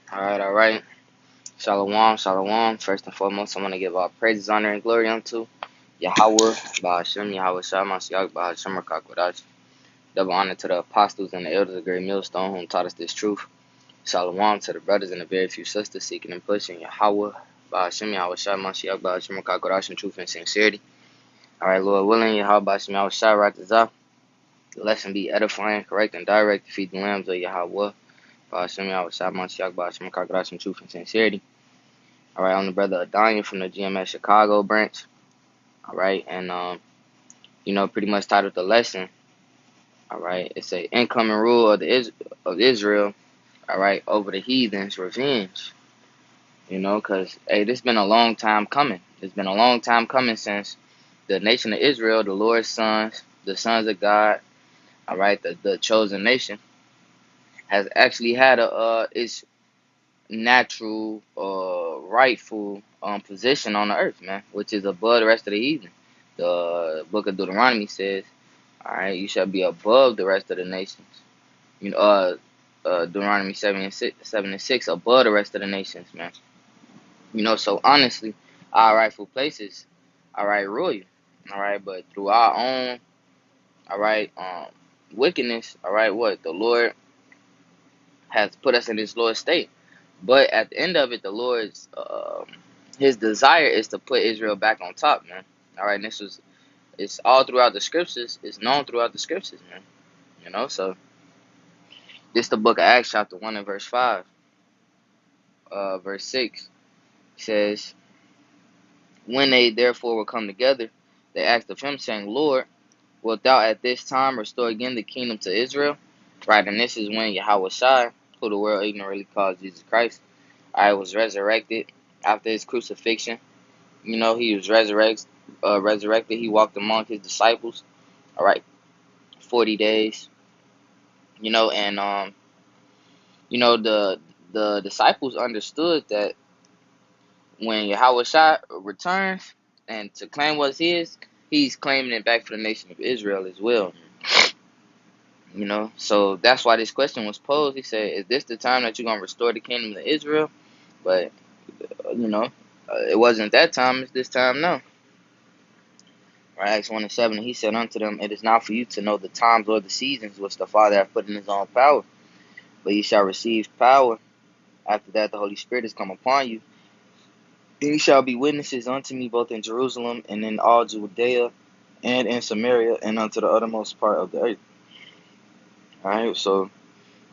All right. Shalom, shalom. First and foremost, I want to give all praises, honor, and glory unto Yahweh, Bahashem, Yahweh Shah, Mashiach, Bahashem, Rakakwadash. Double honor to the apostles and the elders of Great Millstone whom taught us this truth. Shalom to the brothers and the very few sisters seeking and pushing Yahweh, Bahashem, Yahweh Shah, Mashiach, Bahashem, Rakakwadash, in truth and sincerity. All right, Lord willing, Yahweh, Bahashem, Yahweh Shah, right this up. The lesson be edifying, correct, and direct to feed the lambs of Yahweh, Bahashem, Yahweh Shah, Mashiach, Bahashem, Rakakwadash, in truth and sincerity. All right, I'm the brother Adanya from the GMS Chicago branch. All right, and pretty much titled the lesson. All right, it's a incoming rule of Israel. All right, over the heathens' revenge. Because hey, this been a long time coming. It's been a long time coming since the nation of Israel, the Lord's sons, the sons of God. All right, the chosen nation has actually had its natural, rightful position on the earth, man, which is above the rest of the heathen. The book of Deuteronomy says, all right, you shall be above the rest of the nations. Deuteronomy 7 and 6, above the rest of the nations, man. So honestly, our rightful places, all right, rule you, all right, but through our own, all right, wickedness, all right, what the Lord has put us in this lower state. But at the end of it, the Lord's his desire is to put Israel back on top, man. All right, and it's all throughout the scriptures. It's known throughout the scriptures, man. So this the book of Acts, chapter 1 and verse 5. Verse 6 says, when they therefore were come together, they asked of him, saying, Lord, wilt thou at this time restore again the kingdom to Israel? Right, and this is when Yahweh Shai, who the world ignorantly calls Jesus Christ, I was resurrected after his crucifixion. He was resurrected. He walked among his disciples, all right, 40 days. And the disciples understood that when Yahweh Shai returns and to claim what's his, he's claiming it back for the nation of Israel as well. So that's why this question was posed. He said, "Is this the time that you're gonna restore the kingdom to Israel?" But it wasn't that time. It's this time now. Right, Acts 1 and 7, and he said unto them, it is not for you to know the times or the seasons which the Father hath put in his own power, but ye shall receive power after that the Holy Spirit is come upon you. And ye shall be witnesses unto me both in Jerusalem and in all Judea and in Samaria and unto the uttermost part of the earth. Alright, so,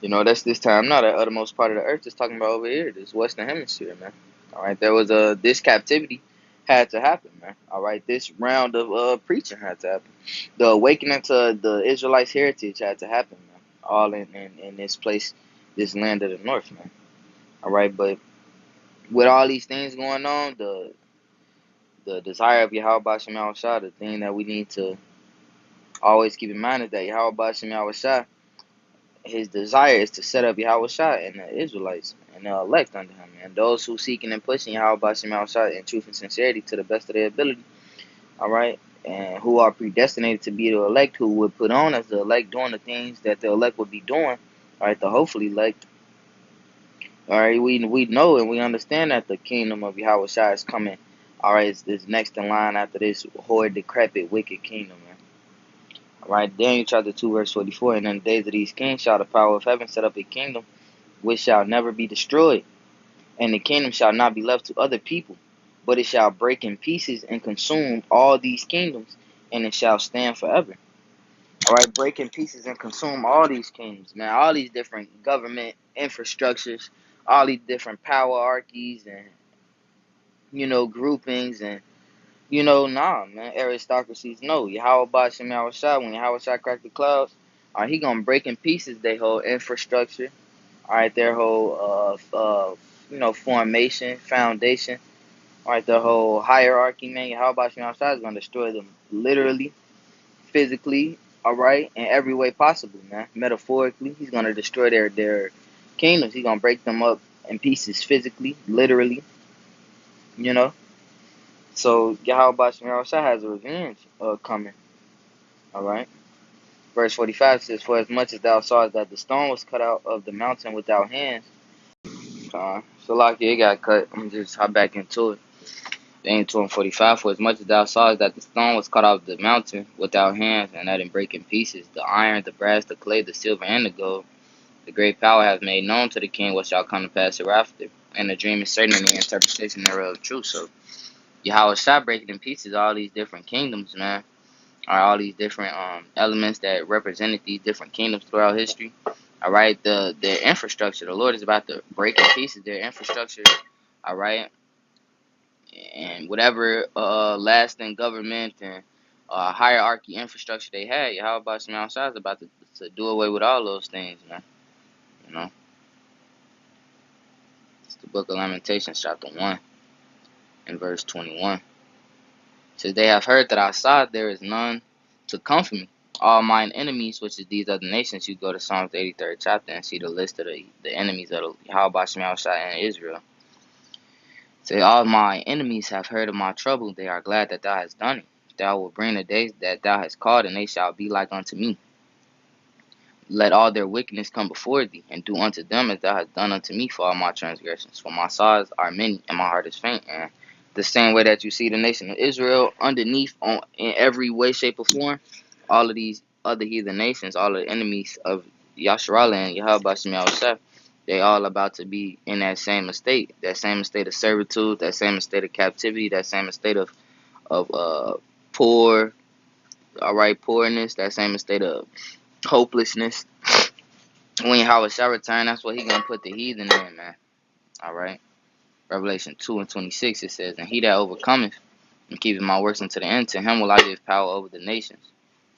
that's this time now. That uttermost part of the earth is talking about over here, this Western Hemisphere, man. Alright, this captivity had to happen, man. Alright, this round of preaching had to happen. The awakening to the Israelites' heritage had to happen, man. All in this place, this land of the north, man. Alright, but with all these things going on, the desire of Yahweh Bashem Yahweh Shah, the thing that we need to always keep in mind is that Yahweh Bashem Yahweh Shah, his desire is to set up Yahweh Shah and the Israelites and the elect under him, and those who seeking and pushing Yahweh Bashem Yahweh Shah in truth and sincerity to the best of their ability, all right, and who are predestinated to be the elect, who would put on as the elect doing the things that the elect would be doing, all right, the hopefully elect. All right, we know and we understand that the kingdom of Yahweh Shai is coming. All right, it's next in line after this horrid, decrepit, wicked kingdom, man. All right, Daniel chapter 2, verse 44. And in the days of these kings shall the power of heaven set up a kingdom which shall never be destroyed, and the kingdom shall not be left to other people, but it shall break in pieces and consume all these kingdoms, and it shall stand forever. All right, break in pieces and consume all these kingdoms, man. All these different government infrastructures, all these different powerarchies and groupings and nah, man. Aristocracies, no. Yahweh Bashem Yahweh Shai, when Yahweh Shai crack the clouds, he gonna break in pieces their whole infrastructure, all right, their whole formation, foundation, all right, their whole hierarchy, man. Yahweh Bashem Yahweh Shai is gonna destroy them literally, physically, all right, in every way possible, man. Metaphorically, he's gonna destroy their kingdoms. He's gonna break them up in pieces physically, literally, you know. So Yahweh Bashem Yahweh Shai has a revenge coming, all right. Verse 45 says, for as much as thou sawest that the stone was cut out of the mountain without hands, So like it got cut. I'm just hop back into it. Ain't 245. For as much as thou sawest that the stone was cut off the mountain without hands, and that it break in pieces, the iron, the brass, the clay, the silver, and the gold, the great power hath made known to the king what shall come to pass hereafter. And the dream is certain, and the interpretation thereof true. So Yahweh shall breaking in pieces all these different kingdoms, man. Or all these different elements that represented these different kingdoms throughout history. All right, their infrastructure. The Lord is about to break in pieces their infrastructure. All right, and whatever lasting government and hierarchy infrastructure they had, Yahweh Basham Shah is about to do away with all those things, man. You know, it's the Book of Lamentations, chapter 1, and verse 21. It says, they have heard that outside there is none to comfort me. All mine enemies, which is these other nations, you go to Psalms 83rd chapter and see the list of the enemies of Yahweh Basham Shah and Israel. Say, all my enemies have heard of my trouble. They are glad that thou hast done it. Thou wilt bring the days that thou hast called, and they shall be like unto me. Let all their wickedness come before thee, and do unto them as thou hast done unto me for all my transgressions. For my sorrows are many, and my heart is faint. And the same way that you see the nation of Israel underneath in every way, shape, or form, all of these other heathen nations, all of the enemies of Yasharallah and Yahweh Basham Yahushua, they all about to be in that same estate of servitude, that same estate of captivity, that same estate of poor, all right, poorness, that same estate of hopelessness. When Yahweh shall return, that's what he gonna put the heathen in, man. All right. Revelation 2:26 it says, and he that overcometh and keepeth my works unto the end, to him will I give power over the nations.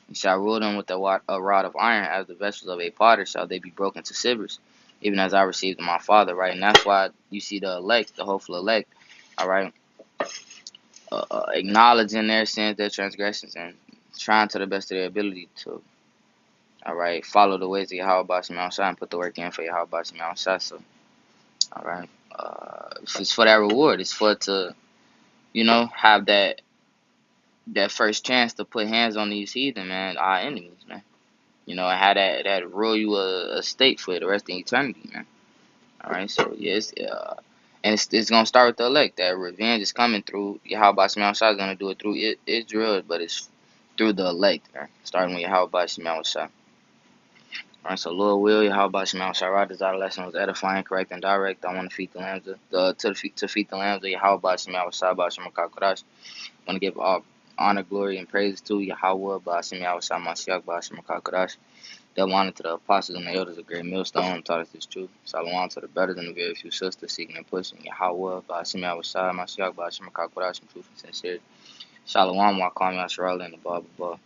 And shall rule them with a rod of iron, as the vessels of a potter shall they be broken to shivers, even as I received my Father, right? And that's why you see the elect, the hopeful elect, all right, acknowledging their sins, their transgressions, and trying to the best of their ability to, all right, follow the ways of Yahweh Basham Shah and put the work in for Yahweh Basham Shah. So, all right, it's for that reward. It's for to, have that first chance to put hands on these heathen, man, our enemies, man. And have that rule you a state for the rest of eternity, man. All right, so yes, and it's gonna start with the elect. That revenge is coming through Yahweh Basham Shah is gonna do it through Israel, but it's through the elect, man. Starting with Yahweh Basham Shah. All right, so Lord will Yahweh Basham Shah. Right, desire lesson was edifying, correct, and direct. I want to feed the lambs, to feed the lambs of Yahweh Basham Shah Basham Kakodash. I want to give all honor, glory, and praise to Yahweh Basham Shah Mashiach Basham Kakodash. Double honor to the apostles and the elders of Great Millstone, taught us this truth. Shalom to the brothers and the very few sisters seeking and pushing Yahweh, Ba'asim Yahushua, Mashiach, Ba'ashim, Kakodash, truth and sincerity. Shalom, Wakam Yasharallah, and the Baba.